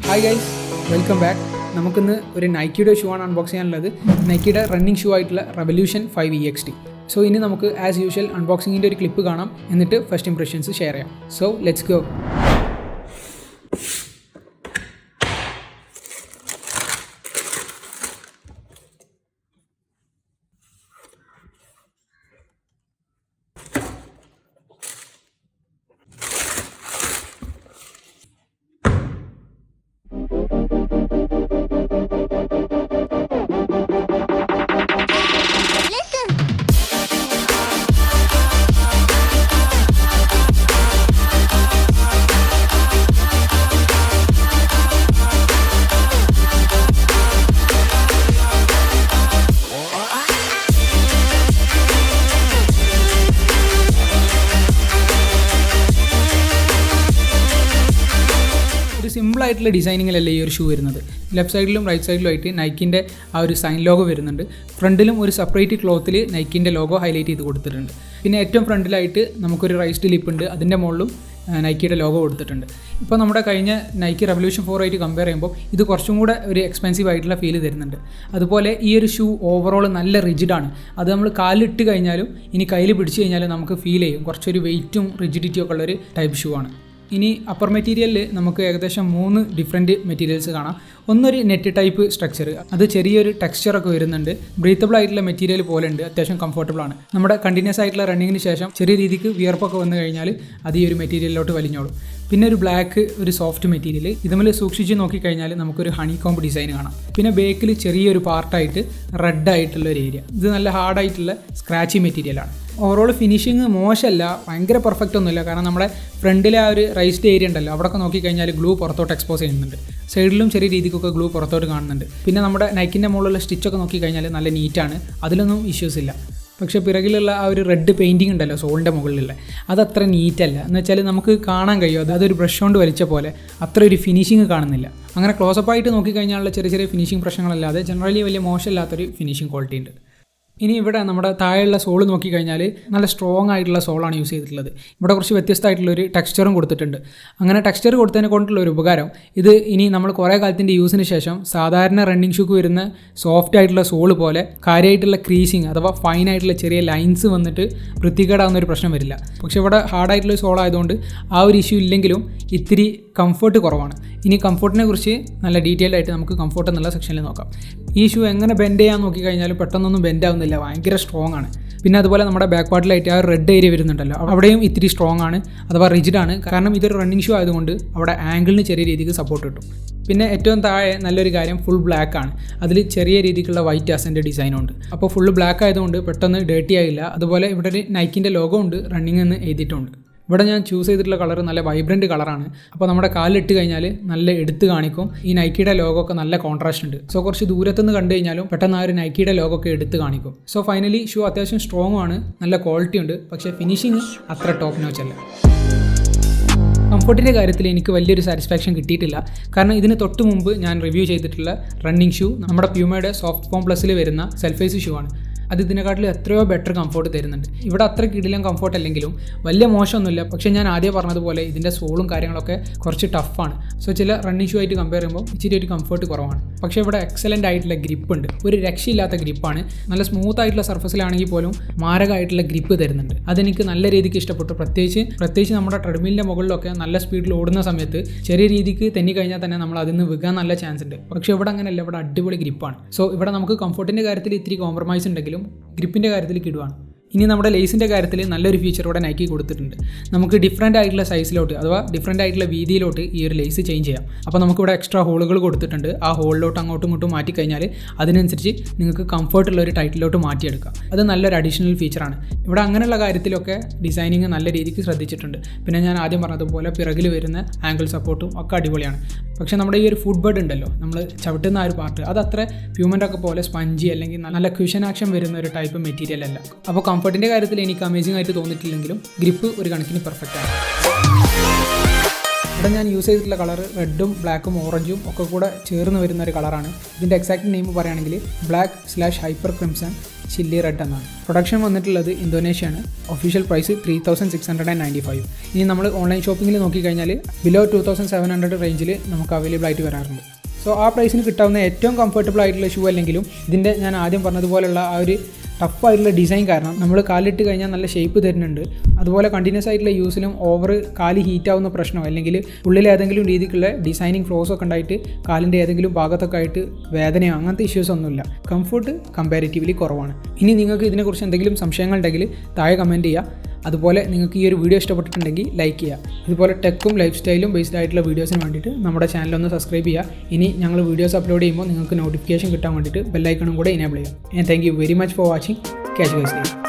Hi guys, welcome back. നമുക്കിന്ന് ഒരു നൈക്കിയുടെ shoe ആണ് അൺബോക്സ് ചെയ്യാനുള്ളത്. നൈക്കിയുടെ റണ്ണിങ് ഷൂ ആയിട്ടുള്ള റെവല്യൂഷൻ 5 EXT. സോ ഇനി നമുക്ക് ആസ് യൂഷ്വൽ അൺബോക്സിങ്ങിൻ്റെ ഒരു ക്ലിപ്പ് കാണാം, എന്നിട്ട് ഫസ്റ്റ് ഇംപ്രഷൻസ് ഷെയർ ചെയ്യാം. So let's go. ഒരു സിമ്പിളായിട്ടുള്ള ഡിസൈനിങ്ങിലല്ലേ ഈ ഒരു ഷൂ വരുന്നത്. ലെഫ്റ്റ് സൈഡിലും റൈറ്റ് സൈഡിലും ആയിട്ട് നൈക്കിൻ്റെ ആ ഒരു സൈൻ ലോഗോ വരുന്നുണ്ട്. ഫ്രണ്ടിലും ഒരു സെപ്പറേറ്റ് ക്ലോത്തിൽ നൈക്കിൻ്റെ ലോഗോ ഹൈലൈറ്റ് ചെയ്ത് കൊടുത്തിട്ടുണ്ട്. പിന്നെ ഏറ്റവും ഫ്രണ്ടിലായിട്ട് നമുക്കൊരു റൈസ്ഡ് ലിപ്പ് ഉണ്ട്, അതിൻ്റെ മുകളിലും നൈക്കിയുടെ ലോഗോ കൊടുത്തിട്ടുണ്ട്. ഇപ്പോൾ നമ്മുടെ കഴിഞ്ഞ നൈക്കി റെവല്യൂഷൻ 4 ആയിട്ട് കമ്പയർ ചെയ്യുമ്പോൾ ഇത് കുറച്ചും കൂടെ ഒരു എക്സ്പെൻസീവ് ആയിട്ടുള്ള ഫീല് തരുന്നുണ്ട്. അതുപോലെ ഈ ഒരു ഷൂ ഓവറോൾ നല്ല റിജിഡാണ്. അത് നമ്മൾ കാലിട്ട് കഴിഞ്ഞാലും ഇനി കയ്യിൽ പിടിച്ച് കഴിഞ്ഞാലും നമുക്ക് ഫീൽ ചെയ്യും. കുറച്ചൊരു വെയിറ്റും റിജിഡിറ്റിയും ഒക്കെ ഉള്ളൊരു ടൈപ്പ് ഷൂ ആണ്. ഇനി അപ്പർ മെറ്റീരിയലിൽ നമുക്ക് ഏകദേശം 3 ഡിഫറെൻറ്റ് മെറ്റീരിയൽസ് കാണാം. ഒന്നൊരു നെറ്റ് ടൈപ്പ് സ്ട്രക്ചർ, അത് ചെറിയൊരു ടെക്സ്ചറൊക്കെ വരുന്നുണ്ട്. ബ്രീത്തബിൾ ആയിട്ടുള്ള മെറ്റീരിയൽ പോലെ ഉണ്ട്, അത്യാവശ്യം കംഫർട്ടബിൾ ആണ്. നമ്മുടെ കണ്ടിന്യൂസ് ആയിട്ടുള്ള റണ്ണിങ്ങിന് ശേഷം ചെറിയ രീതിക്ക് വിയർപ്പൊക്കെ വന്നു കഴിഞ്ഞാൽ അത് ഈ ഒരു മെറ്റീരിയലിലോട്ട് വലിഞ്ഞോളും. പിന്നെ ഒരു ബ്ലാക്ക്, ഒരു സോഫ്റ്റ് മെറ്റീരിയൽ, ഇതുമേൽ സൂക്ഷിച്ച് നോക്കിക്കഴിഞ്ഞാൽ നമുക്കൊരു ഹണി കോംബ് ഡിസൈൻ കാണാം. പിന്നെ ബേക്കിൽ ചെറിയൊരു പാർട്ടായിട്ട് റെഡ് ആയിട്ടുള്ള ഒരു ഏരിയ, ഇത് നല്ല ഹാർഡായിട്ടുള്ള സ്ക്രാച്ചി മെറ്റീരിയലാണ്. ഓവറോൾ ഫിനിഷിങ് മോശമല്ല, ഭയങ്കര പെർഫെക്റ്റ് ഒന്നുമില്ല. കാരണം നമ്മുടെ ഫ്രണ്ടിലെ ആ ഒരു റൈസ്ഡ് ഏരിയ ഉണ്ടല്ലോ, അവിടെയൊക്കെ നോക്കിക്കഴിഞ്ഞാൽ ഗ്ലൂ പുറത്തോട്ട് എക്സ്പോസ് ചെയ്യുന്നുണ്ട്. സൈഡിലും ചെറിയ രീതിക്കൊക്കെ ഗ്ലൂ പുറത്തോട്ട് കാണുന്നുണ്ട്. പിന്നെ നമ്മുടെ നൈക്കിൻ്റെ മുകളിലുള്ള സ്റ്റിച്ചൊക്കെ നോക്കിക്കഴിഞ്ഞാൽ നല്ല നീറ്റാണ്, അതിലൊന്നും ഇഷ്യൂസ് ഇല്ല. പക്ഷേ പിറകിലുള്ള ആ ഒരു റെഡ് പെയിൻറ്റിങ് ഉണ്ടല്ലോ സോളിൻ്റെ മുകളിലുള്ള, അതത്ര നീറ്റല്ല. എന്ന് വെച്ചാൽ നമുക്ക് കാണാൻ കഴിയും അതൊരു ബ്രഷ് കൊണ്ട് വലിച്ച പോലെ, അത്ര ഒരു ഫിനിഷിങ് കാണുന്നില്ല. അങ്ങനെ ക്ലോസപ്പായിട്ട് നോക്കിക്കഴിഞ്ഞാലുള്ള ചെറിയ ചെറിയ ഫിനിഷിങ് പ്രശ്നങ്ങളല്ലാതെ ജനറലി വലിയ മോശമില്ലാത്തൊരു ഫിനിഷിങ് ക്വാളിറ്റി ഉണ്ട്. ഇനി ഇവിടെ നമ്മുടെ താഴെയുള്ള സോൾ നോക്കിക്കഴിഞ്ഞാൽ നല്ല സ്ട്രോങ് ആയിട്ടുള്ള സോളാണ് യൂസ് ചെയ്തിട്ടുള്ളത്. ഇവിടെ കുറച്ച് വ്യത്യസ്തമായിട്ടുള്ളൊരു ടെക്സ്ചറും കൊടുത്തിട്ടുണ്ട്. അങ്ങനെ ടെക്സ്ചർ കൊടുത്തതിനെ കൊണ്ടുള്ള ഒരു ഉപകാരം, ഇത് ഇനി നമ്മൾ കുറേ കാലത്തിൻ്റെ യൂസിന് ശേഷം സാധാരണ റണ്ണിങ് ഷൂക്ക് വരുന്ന സോഫ്റ്റ് ആയിട്ടുള്ള സോൾ പോലെ കാര്യമായിട്ടുള്ള ക്രീസിങ് അഥവാ ഫൈൻ ആയിട്ടുള്ള ചെറിയ ലൈൻസ് വന്നിട്ട് വൃത്തികേടാവുന്ന ഒരു പ്രശ്നം വരില്ല. പക്ഷേ ഇവിടെ ഹാർഡായിട്ടുള്ള സോൾ ആയതുകൊണ്ട് ആ ഒരു ഇഷ്യൂ ഇല്ലെങ്കിലും ഇത്തിരി കംഫർട്ട് കുറവാണ്. ഇനി കംഫർട്ടിനെ കുറിച്ച് നല്ല ഡീറ്റെയിൽഡ് ആയിട്ട് നമുക്ക് കംഫർട്ട് എന്നുള്ള സെക്ഷനിൽ നോക്കാം. ഈ ഷൂ എങ്ങനെ ബെൻഡ് ചെയ്യാൻ നോക്കിക്കഴിഞ്ഞാലും പെട്ടെന്നൊന്നും ബെൻഡ് ആവുന്നില്ല, ഭയങ്കര സ്ട്രോങ് ആണ്. പിന്നെ അതുപോലെ നമ്മുടെ ബാക്ക് പാർട്ടിലായിട്ട് ആ റെഡ് ഏരിയ വരുന്നുണ്ടല്ലോ, അവിടെയും ഇത്തിരി സ്ട്രോങ് ആണ് അഥവാ റിജിഡാണ്. കാരണം ഇതൊരു റണ്ണിങ് ഷൂ ആയതുകൊണ്ട് അവിടെ ആംഗിളിന് ചെറിയ രീതിക്ക് സപ്പോർട്ട് കിട്ടും. പിന്നെ ഏറ്റവും താഴെ നല്ലൊരു കാര്യം ഫുൾ ബ്ലാക്ക് ആണ്, അതിൽ ചെറിയ രീതിക്കുള്ള വൈറ്റ് ആസൻ്റെ ഡിസൈനുണ്ട്. അപ്പോൾ ഫുൾ ബ്ലാക്ക് ആയതുകൊണ്ട് പെട്ടെന്ന് ഡേർട്ടി ആയില്ല. അതുപോലെ ഇവിടെ ഒരു നൈക്കിൻ്റെ ലോഗോ ഉണ്ട്, റണ്ണിങ് എന്ന് എഴുതിയിട്ടുണ്ട്. ഇവിടെ ഞാൻ ചൂസ് ചെയ്തിട്ടുള്ള കളർ നല്ല വൈബ്രൻറ്റ് കളറാണ്. അപ്പോൾ നമ്മുടെ കാലിലിട്ട് കഴിഞ്ഞാൽ നല്ല എടുത്ത് കാണിക്കും. ഈ നൈക്കിയുടെ ലോഗോ ഒക്കെ നല്ല കോൺട്രാസ്റ്റ് ഉണ്ട്. സോ കുറച്ച് ദൂരത്തുനിന്ന് കണ്ടു കഴിഞ്ഞാലും പെട്ടെന്ന് ആ ഒരു നൈക്കിയുടെ ലോഗോ ഒക്കെ എടുത്ത് കാണിക്കും. സോ ഫൈനലി ഷൂ അത്യാവശ്യം സ്ട്രോങ് ആണ്, നല്ല ക്വാളിറ്റി ഉണ്ട്. പക്ഷേ ഫിനിഷിങ് അത്ര ടോപ്പ് നോച്ച് അല്ല. കംഫർട്ടിൻ്റെ കാര്യത്തിൽ എനിക്ക് വലിയൊരു സാറ്റിസ്ഫാക്ഷൻ കിട്ടിയിട്ടില്ല. കാരണം ഇതിന് തൊട്ട് മുമ്പ് ഞാൻ റിവ്യൂ ചെയ്തിട്ടുള്ള റണ്ണിങ് ഷൂ നമ്മുടെ പ്യൂമയുടെ സോഫ്റ്റ് ഫോം പ്ലസിൽ വരുന്ന സെൽഫേസ് ഷൂ ആണ്. അത് ഇതിനെക്കാട്ടിൽ എത്രയോ ബെറ്റർ കംഫർട്ട് തരുന്നുണ്ട്. ഇവിടെ അത്ര കിടിലം കംഫർട്ട് അല്ലെങ്കിലും വലിയ മോശമൊന്നുമില്ല. പക്ഷേ ഞാൻ ആദ്യം പറഞ്ഞതുപോലെ ഇതിൻ്റെ സോളും കാര്യങ്ങളൊക്കെ കുറച്ച് ടഫാണ്. സോ ചില റണ്ണിങ് ഷൂ ആയിട്ട് കമ്പയർ ചെയ്യുമ്പോൾ ഇച്ചിരി ഒരു കംഫർട്ട് കുറവാണ്. പക്ഷേ ഇവിടെ എക്സലൻ്റ് ആയിട്ടുള്ള ഗ്രിപ്പ് ഉണ്ട്, ഒരു രക്ഷയില്ലാത്ത ഗ്രിപ്പാണ്. നല്ല സ്മൂത്ത് ആയിട്ടുള്ള സർഫസിലാണെങ്കിൽ പോലും മാരകമായിട്ടുള്ള ഗ്രിപ്പ് തരുന്നുണ്ട്. അതെനിക്ക് നല്ല രീതിക്ക് ഇഷ്ടപ്പെട്ടു. പ്രത്യേകിച്ച് നമ്മുടെ ട്രെഡ്മിലിൻ്റെ മുകളിലൊക്കെ നല്ല സ്പീഡിൽ ഓടുന്ന സമയത്ത് ചെറിയ രീതിക്ക് തെന്നി കഴിഞ്ഞാൽ തന്നെ നമ്മൾ അതിൽ നിന്ന് വിൽക്കാൻ നല്ല ചാൻസ് ഉണ്ട്. പക്ഷേ ഇവിടെ അങ്ങനെയല്ല, ഇവിടെ അടിപൊളി ഗ്രിപ്പാണ്. സോ ഇവിടെ നമുക്ക് കംഫർട്ടിൻ്റെ കാര്യത്തിൽ ഇത്തിരി കോംപ്രമൈസ് ഉണ്ടെങ്കിലും ഗ്രിപ്പിൻ്റെ കാര്യത്തിൽ കിടുവാണ്. ഇനി നമ്മുടെ ലേസിൻ്റെ കാര്യത്തിൽ നല്ലൊരു ഫീച്ചർ ഇവിടെ നൈക്കി കൊടുത്തിട്ടുണ്ട്. നമുക്ക് ഡിഫറെൻ്റ് ആയിട്ടുള്ള സൈസിലോട്ട് അഥവാ ഡിഫറെൻ്റ് ആയിട്ടുള്ള വീതിയിലോട്ട് ഈ ഒരു ലേസ് ചേഞ്ച് ചെയ്യാം. അപ്പോൾ നമുക്കിവിടെ എക്സ്ട്രാ ഹോളുകൾ കൊടുത്തിട്ടുണ്ട്. ആ ഹോളിലോട്ട് അങ്ങോട്ടും ഇങ്ങോട്ടും മാറ്റിക്കഴിഞ്ഞാൽ അതിനനുസരിച്ച് നിങ്ങൾക്ക് കംഫർട്ടുള്ള ഒരു ടൈറ്റിലോട്ട് മാറ്റിയെടുക്കാം. അത് നല്ലൊരു അഡീഷണൽ ഫീച്ചറാണ്. ഇവിടെ അങ്ങനെയുള്ള കാര്യത്തിലൊക്കെ ഡിസൈനിങ് നല്ല രീതിക്ക് ശ്രദ്ധിച്ചിട്ടുണ്ട്. പിന്നെ ഞാൻ ആദ്യം പറഞ്ഞതുപോലെ പിറകിൽ വരുന്ന ആംഗിൾ സപ്പോർട്ടും ഒക്കെ അടിപൊളിയാണ്. പക്ഷേ നമ്മുടെ ഈ ഒരു ഫുഡ് ബെഡ് ഉണ്ടല്ലോ, നമ്മൾ ചവിട്ടുന്ന ആ ഒരു പാർട്ട്, അതത്ര പ്യൂമൻ്റെ ഒക്കെ പോലെ സ്പഞ്ചി അല്ലെങ്കിൽ നല്ല ക്യൂഷൻ ആക്ഷൻ വരുന്ന ഒരു ടൈപ്പ് മെറ്റീരിയൽ അല്ല. അപ്പോൾ കംഫർട്ടിൻ്റെ കാര്യത്തിൽ എനിക്ക് അമേസിംഗ് ആയിട്ട് തോന്നിയിട്ടില്ലെങ്കിലും ഗ്രിപ്പ് ഒരു കണക്കിന് പെർഫെക്റ്റ് ആണ്. ഇവിടെ ഞാൻ യൂസ് ചെയ്തിട്ടുള്ള കളർ റെഡും ബ്ലാക്കും ഓറഞ്ചും ഒക്കെ കൂടെ ചേർന്ന് വരുന്ന ഒരു കളറാണ്. ഇതിൻ്റെ എക്സാക്ട് നെയിം പറയുകയാണെങ്കിൽ ബ്ലാക്ക്/ഹൈപ്പർ ക്രിംസൺ ചില്ലി റെഡ് എന്നാണ്. പ്രൊഡക്ഷൻ വന്നിട്ടുള്ളത് ഇന്തോനേഷ്യയാണ്. Official price 3695. ഇനി നമ്മൾ ഓൺലൈൻ ഷോപ്പിങ്ങിൽ നോക്കിക്കഴിഞ്ഞാൽ ബിലോ 2700 റേഞ്ചിൽ നമുക്ക് അവൈലബിൾ ആയിട്ട് വരാറുണ്ട്. സോ ആ പ്രൈസിന് കിട്ടാവുന്ന ഏറ്റവും കംഫർട്ടബിൾ ആയിട്ടുള്ള ഷൂ അല്ലെങ്കിലും ഇതിൻ്റെ ഞാൻ ആദ്യം പറഞ്ഞതുപോലുള്ള ആ ഒരു ടഫായിട്ടുള്ള ഡിസൈൻ കാരണം നമ്മൾ കാലിട്ട് കഴിഞ്ഞാൽ നല്ല ഷേപ്പ് തരുന്നുണ്ട്. അതുപോലെ കണ്ടിന്യൂസ് ആയിട്ടുള്ള യൂസിലും ഓവർ കാല് ഹീറ്റാവുന്ന പ്രശ്നമോ അല്ലെങ്കിൽ ഉള്ളിൽ ഏതെങ്കിലും രീതിക്കുള്ള ഡിസൈനിങ് ഫ്ലോസ് ഒക്കെ ഉണ്ടായിട്ട് കാലിൻ്റെ ഏതെങ്കിലും ഭാഗത്തൊക്കെ ആയിട്ട് വേദനയോ അങ്ങനത്തെ ഇഷ്യൂസ് ഒന്നുമില്ല. കംഫർട്ട് കമ്പാരിറ്റീവ്ലി കുറവാണ്. ഇനി നിങ്ങൾക്ക് ഇതിനെക്കുറിച്ച് എന്തെങ്കിലും സംശയങ്ങളുണ്ടെങ്കിൽ താഴെ കമൻറ്റ് ചെയ്യുക. അതുപോലെ നിങ്ങൾക്ക് ഈ ഒരു വീഡിയോ ഇഷ്ടപ്പെട്ടിട്ടുണ്ടെങ്കിൽ ലൈക്ക് ചെയ്യുക. ഇതുപോലെ ടെക്കും ലൈഫ് സ്റ്റൈലും ബേസ്ഡ് ആയിട്ടുള്ള വീഡിയോസിന് വേണ്ടിയിട്ട് നമ്മുടെ ചാനലൊന്ന് സബ്സ്ക്രൈബ് ചെയ്യുക. ഇനി ഞങ്ങൾ വീഡിയോസ് അപ്ലോഡ് ചെയ്യുമ്പോൾ നിങ്ങൾക്ക് നോട്ടിഫിക്കേഷൻ കിട്ടാൻ വേണ്ടിയിട്ട് ബെല്ലൈക്കണും കൂടെ എനേബിൾ ചെയ്യുക. Thank you very much for watching. Catch guys.